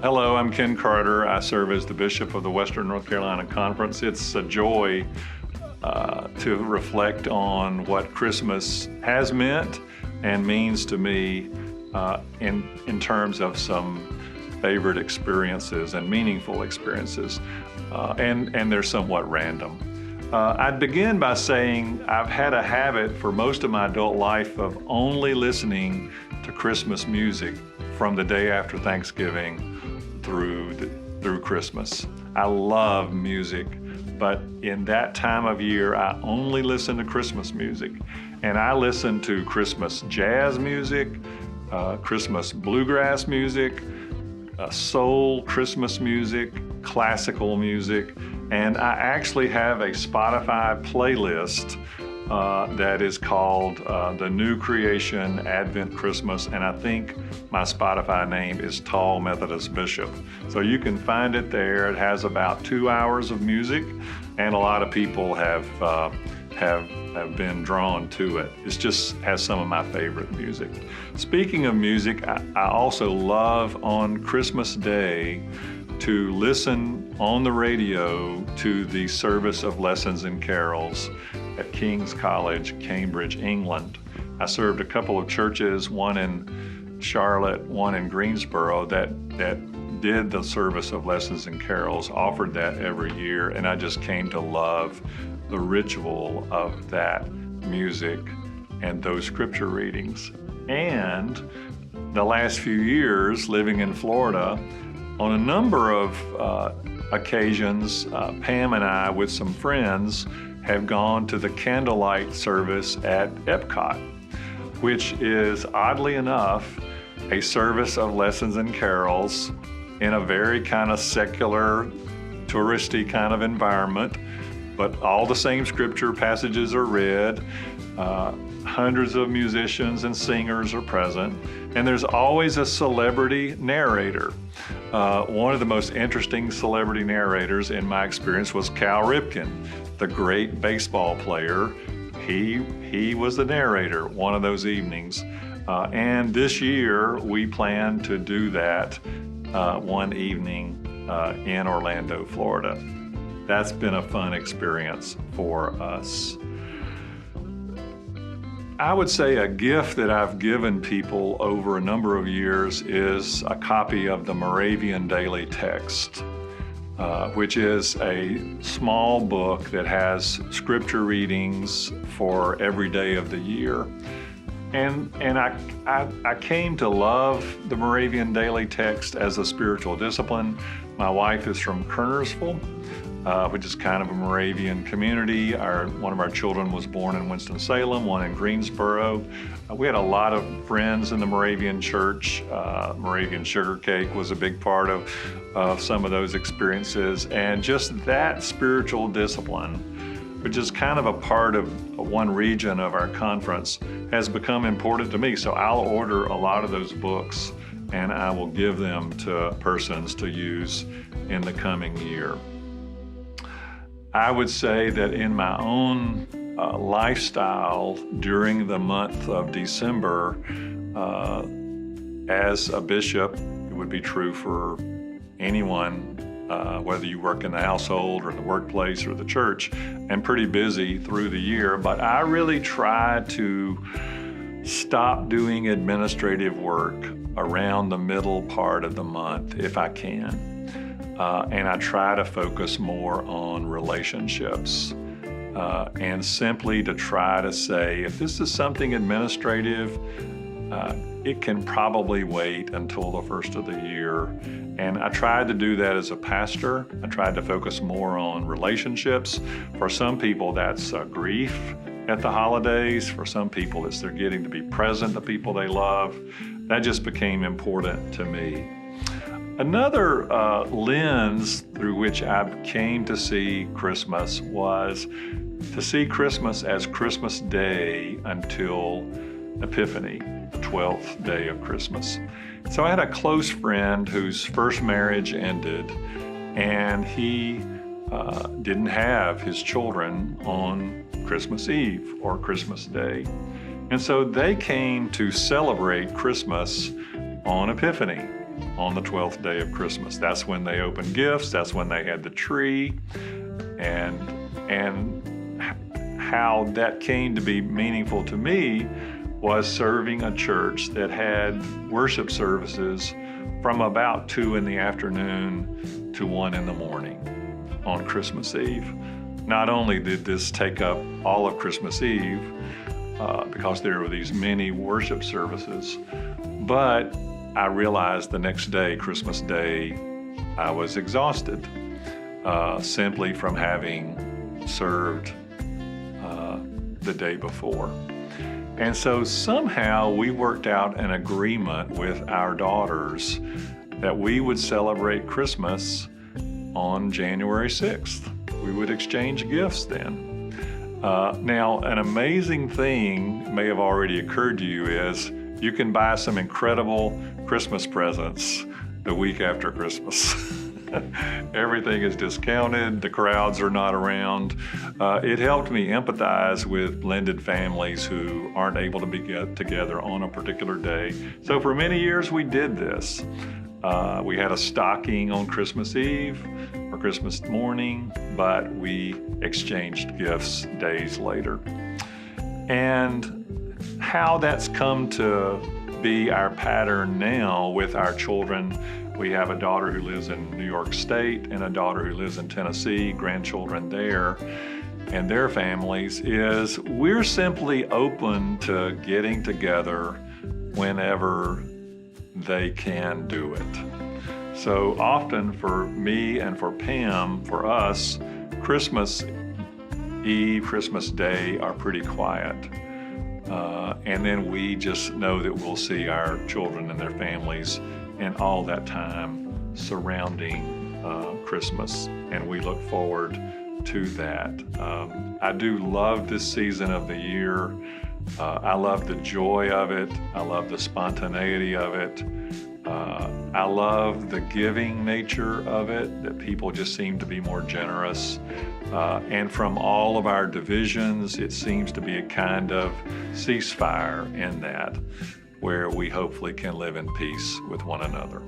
Hello, I'm Ken Carter. I serve as the Bishop of the Western North Carolina Conference. It's a joy to reflect on what Christmas has meant and means to me in terms of some favorite experiences and meaningful experiences, and they're somewhat random. I'd begin by saying I've had a habit for most of my adult life of only listening to Christmas music from the day after Thanksgiving through Christmas. I love music, but in that time of year, I only listen to Christmas music. And I listen to Christmas jazz music, Christmas bluegrass music, soul Christmas music, classical music, and I actually have a Spotify playlist that is called The New Creation Advent Christmas, and I think my Spotify name is Tall Methodist Bishop. So you can find it there. It has about 2 hours of music, and a lot of people have been drawn to it. It just has some of my favorite music. Speaking of music, I also love on Christmas Day to listen on the radio to the service of lessons and carols at King's College, Cambridge, England. I served a couple of churches, one in Charlotte, one in Greensboro, that did the service of lessons and carols, offered that every year, and I just came to love the ritual of that music and those scripture readings. And the last few years living in Florida, on a number of occasions, Pam and I, with some friends, have gone to the candlelight service at Epcot, which is, oddly enough, a service of lessons and carols in a very kind of secular, touristy kind of environment, but all the same scripture passages are read. Hundreds of musicians and singers are present, and there's always a celebrity narrator. One of the most interesting celebrity narrators in my experience was Cal Ripken, the great baseball player. He was the narrator one of those evenings. And this year we plan to do that one evening in Orlando, Florida. That's been a fun experience for us. I would say a gift that I've given people over a number of years is a copy of the Moravian Daily Text, which is a small book that has scripture readings for every day of the year. And I came to love the Moravian Daily Text as a spiritual discipline. My wife is from Kernersville, which is kind of a Moravian community. One of our children was born in Winston-Salem, one in Greensboro. We had a lot of friends in the Moravian church. Moravian Sugar Cake was a big part of some of those experiences. And just that spiritual discipline, which is kind of a part of one region of our conference, has become important to me. So I'll order a lot of those books and I will give them to persons to use in the coming year. I would say that in my own lifestyle during the month of December, as a bishop, it would be true for anyone, whether you work in the household or in the workplace or the church, and pretty busy through the year, but I really try to stop doing administrative work around the middle part of the month if I can. And I try to focus more on relationships and simply to try to say, if this is something administrative, it can probably wait until the first of the year. And I tried to do that as a pastor. I tried to focus more on relationships. For some people, that's grief at the holidays. For some people, it's they're getting to be present to people they love. That just became important to me. Another lens through which I came to see Christmas was to see Christmas as Christmas Day until Epiphany, the 12th day of Christmas. So I had a close friend whose first marriage ended, and he didn't have his children on Christmas Eve or Christmas Day. And so they came to celebrate Christmas on Epiphany. on the 12th day of Christmas. That's when they opened gifts. That's when they had the tree. And how that came to be meaningful to me was serving a church that had worship services from about 2 in the afternoon to 1 in the morning on Christmas Eve. Not only did this take up all of Christmas Eve, because there were these many worship services, but I realized the next day, Christmas Day, I was exhausted simply from having served the day before. And so somehow we worked out an agreement with our daughters that we would celebrate Christmas on January 6th. We would exchange gifts then. Now, an amazing thing may have already occurred to you is you can buy some incredible Christmas presents the week after Christmas. Everything is discounted. The crowds are not around. It helped me empathize with blended families who aren't able to be together on a particular day. So for many years we did this. We had a stocking on Christmas Eve or Christmas morning, but we exchanged gifts days later. And how that's come to be our pattern now with our children. We have a daughter who lives in New York State and a daughter who lives in Tennessee, grandchildren there, and their families, is we're simply open to getting together whenever they can do it. So often for me and for Pam, for us, Christmas Eve, Christmas Day are pretty quiet. And then we just know that we'll see our children and their families and all that time surrounding Christmas, and we look forward to that. I do love this season of the year. I love the joy of it. I love the spontaneity of it. I love the giving nature of it, that people just seem to be more generous. And from all of our divisions, it seems to be a kind of ceasefire in that, where we hopefully can live in peace with one another.